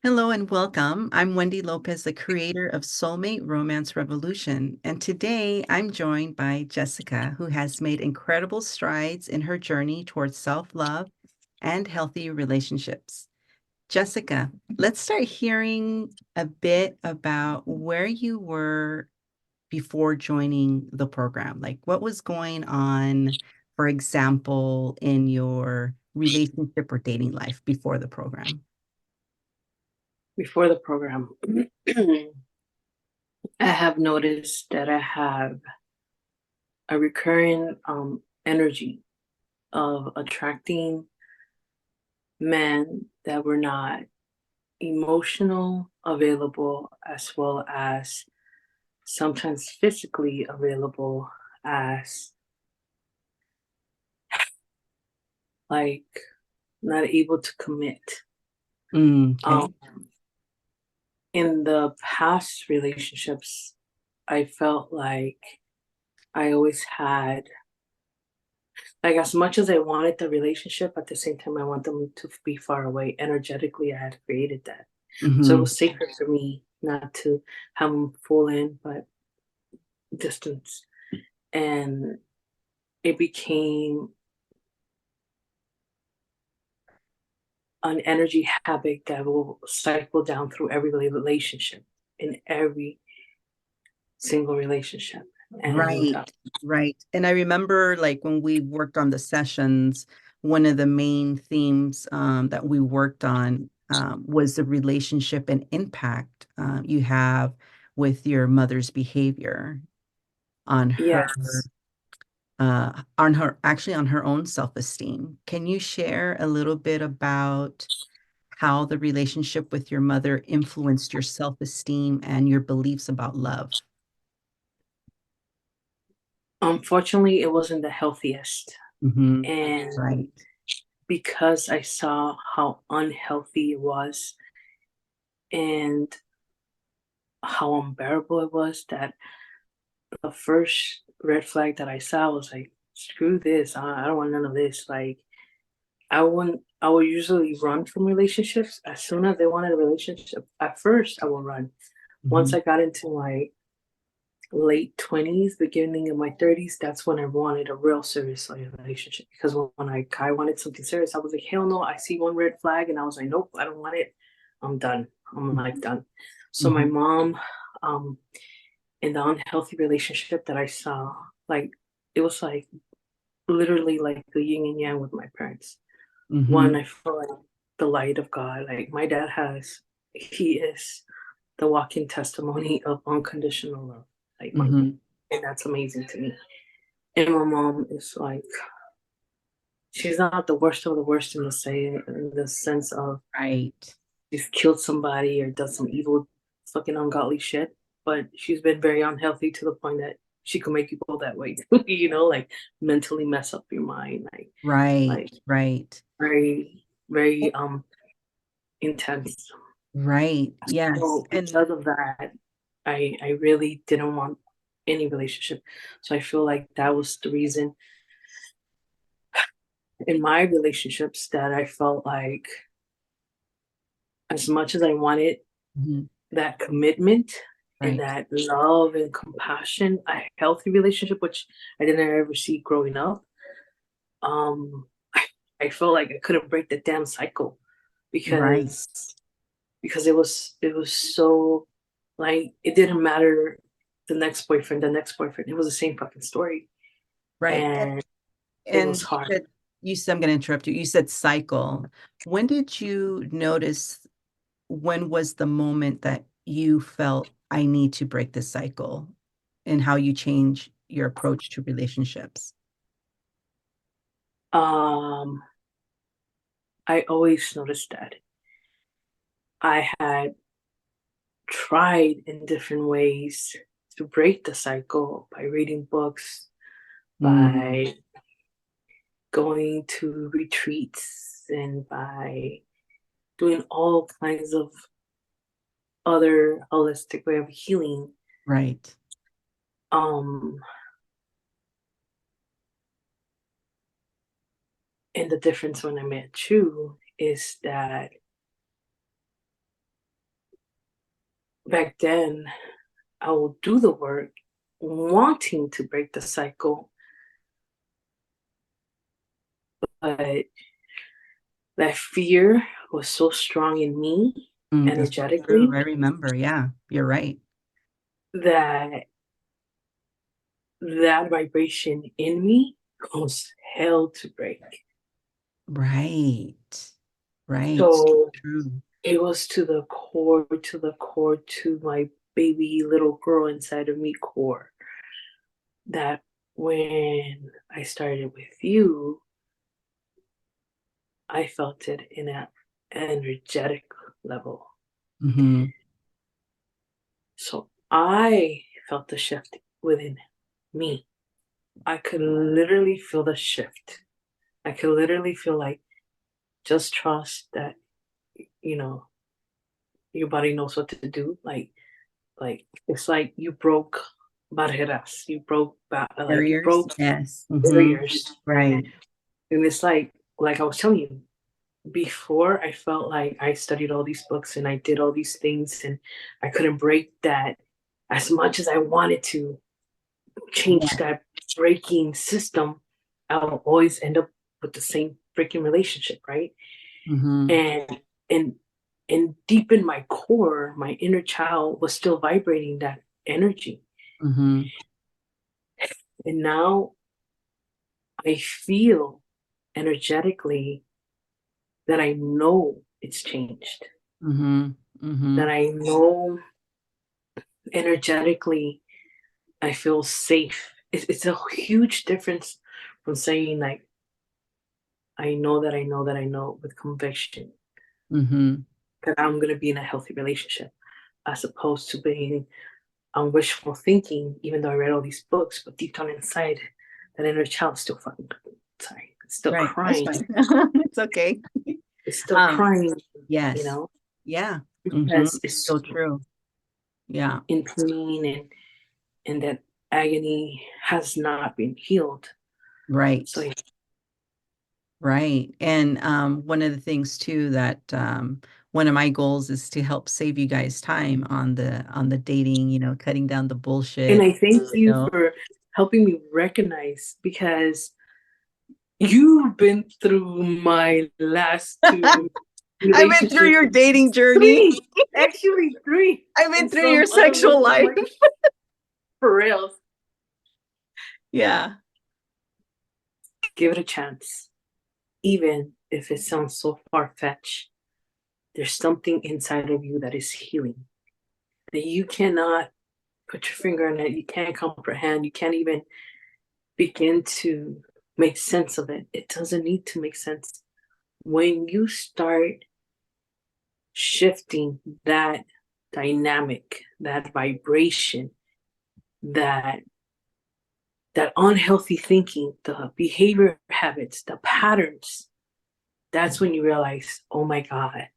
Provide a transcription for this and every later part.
Hello and welcome. I'm Wendy Lopez, the creator of Soulmate Romance Revolution. And today I'm joined by Jessica, who has made incredible strides in her journey towards self-love and healthy relationships. Jessica, let's start hearing a bit about where you were before joining the program. Like what was going on, for example, in your relationship or dating life before the program? Before the program, I have noticed that I have a recurring energy of attracting men that were not emotional available as well as sometimes physically available as like not able to commit. Okay. Um, in the past relationships, I felt like I always had like as much as I wanted the relationship, at the same time I want them to be far away. Energetically, I had created that. So it Hmm. was sacred for me not to have them full in, but distance. And it became an energy habit that will cycle down through every relationship, in every single relationship. And Right, right. And I remember like when we worked on the sessions, one of the main themes that we worked on was the relationship and impact you have with your mother's behavior on yes, actually on her own self-esteem. Can you share a little bit about how the relationship with your mother influenced your self-esteem and your beliefs about love? unfortunately, it wasn't the healthiest. Hmm. And Right. because I saw how unhealthy it was and how unbearable it was, that the first red flag that I saw was like, screw this. I don't want none of this. Like, I would usually run from relationships as soon as they wanted a relationship. At first, I will run. Once Hmm. I got into my late 20s, beginning of my 30s, that's when I wanted a real serious relationship. Because when I wanted something serious, I was like, hell no, I see one red flag. And I was like, nope, I don't want it. I'm done. I'm like done. So my Hmm. mom, um, in the unhealthy relationship that I saw, like it was like literally like the yin and yang with my parents. One, Hmm. I feel like the light of God. Like my dad he is the walking testimony of unconditional love. Like my, Hmm. and that's amazing to me. And my mom is like, she's not the worst of the worst in the sense of Right. she's killed somebody or done some evil, fucking ungodly shit. But she's been very unhealthy to the point that she could make you go that way, like mentally mess up your mind, Right. like Right. very, very intense. Right. Yes. So And because of that, I really didn't want any relationship. So I feel like that was the reason in my relationships that I felt like as much as I wanted mhm, that commitment and right. that love and compassion, a healthy relationship, which I didn't ever see growing up, um, I, I felt like I couldn't break the damn cycle Right. because it was so like it didn't matter the next boyfriend. It was the same fucking story. Right. And it was And hard. you said, I'm going to interrupt you. You said cycle. When did you notice, when was the moment that you felt I need to break this cycle and how you change your approach to relationships? Um, I always noticed that. I had tried in different ways to break the cycle by reading books, Mm, by going to retreats, and by doing all kinds of other holistic way of healing. right. Um, and the difference when I met you is that back then I will do the work wanting to break the cycle, but that fear was so strong in me That's so true. energetically I remember. Yeah, you're right. that that vibration in me was hell to break. Right. Right. So So true. it was to my baby little girl inside of me core that when I started with you, I felt it in an energetic level. Mhm. So I felt the shift within me. I could literally feel the shift. I could literally feel like just trust that, you know, your body knows what to do. Like it's like you broke barreras, you Barriers? broke Yes. Mhm. barriers, Right. and it's like I was telling you before. I felt like I studied all these books and I did all these things, and I couldn't break that as much as I wanted to change Yeah. that breaking system. I'll always end up with the same freaking relationship, right? Mhm. And and deep in my core, my inner child was still vibrating that energy. Mhm. And now I feel energetically that I know it's changed. Mhm. That Mhm. I know energetically I feel safe. It's a huge difference from saying like I know that I know that I know with conviction Mhm. that I'm gonna be in a healthy relationship, as opposed to being on wishful thinking, even though I read all these books, but deep down inside, that inner child is still fucking sorry, it's still Right. That's crying. fine. It's okay. It's still Um, crying, you yes. know, Yeah. Mhm. because it's So true. Yeah. in pain and that agony has not been healed. So Right. yeah. Right. And one of the things too that one of my goals is to help save you guys time on the dating, cutting down the And bullshit, I thank you you know. for helping me recognize because you've been through my last two I've been through relationships. your dating journey. Three, actually three, I've been and through your some other sexual ones I'm life. like, for real. Yeah. Give it a chance. Even if it sounds so far fetched, there's something inside of you that is healing. That you cannot put your finger on it, you can't comprehend, you can't even begin to make sense of it. It doesn't need to make sense. When you start shifting that dynamic, that vibration, that that unhealthy thinking, the behavior habits, the patterns, that's when you realize, oh my God,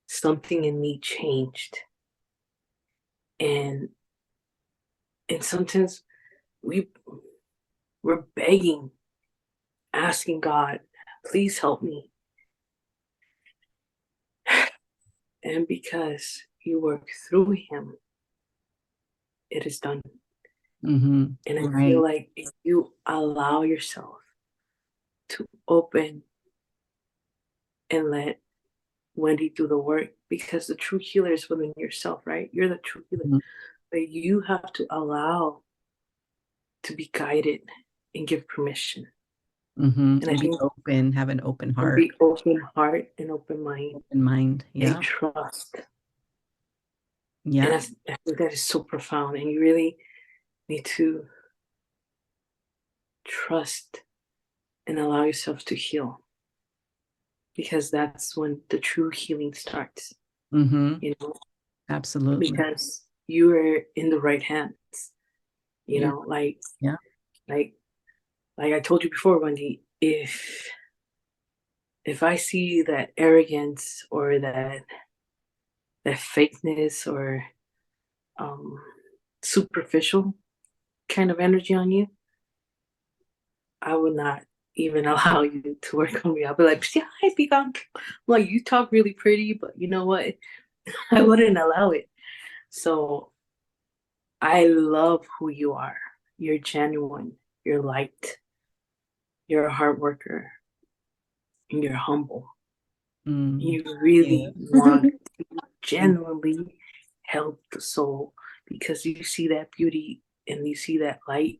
something in me changed. And and sometimes we we're begging, asking God, please help me. And because you work through him, it is done. Mhm. And I feel Right. like if you allow yourself to open and let Wendy do the work, because the true healer is within yourself, right? You're the true healer. Mhm. But you have to allow to be guided and give permission. Mhm. And I And be think open, have an open and heart, be open heart and open mind open mind. and Yeah. trust. And Yeah. I think that is so profound. And you really need to trust and allow yourself to heal because that's when the true healing starts, Mhm. you know, Absolutely. because you are in the right hands, you Yeah. know, Yeah. like, like I told you before, Wendy, if I see that arrogance or that fakeness or um, superficial kind of energy on you, I would not even allow you to work on me. I'll be like, yeah, hi, Peacock. Like, you talk really pretty, but you know what? I wouldn't allow it. So I love who you are. You're genuine, you're light, you're a hard worker, and you're humble. Mm, You really yeah. want to Thank genuinely help the soul because you see that beauty and you see that light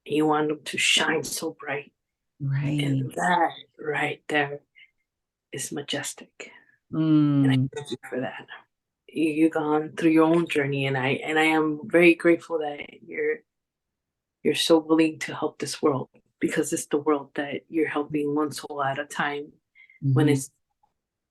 and you want them to shine so bright. Right. And that right there is majestic. And I Mm, thank you for that. You've gone through your own journey and I am very grateful that you're so willing to help this world because it's the world that you're helping one soul at a time when mhm. it's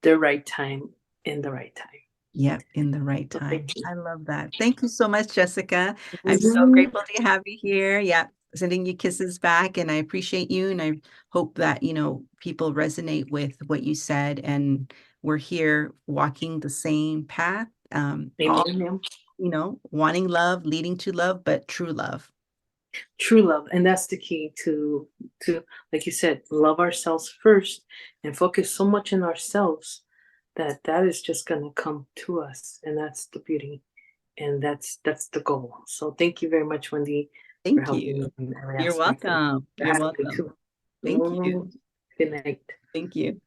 the right time in the right time. Yep, in the right So time. thank you. I love that. Thank you so much, Jessica. I'm so Mhm. grateful to have you here. Yeah, sending you kisses back, and I appreciate you, and I hope that, people resonate with what you said, and we're here walking the same path, all, Amen, ma'am. wanting love, leading to love, but true love. True love, and that's the key to like you said, love ourselves first and focus so much in ourselves that that is just going to come to us, and that's the beauty, and that's the goal. So thank you very much, Wendy, for Thank helping you. me in every You're aspect and welcome. for You're having me welcome. too. Thank you. Good night. Thank you.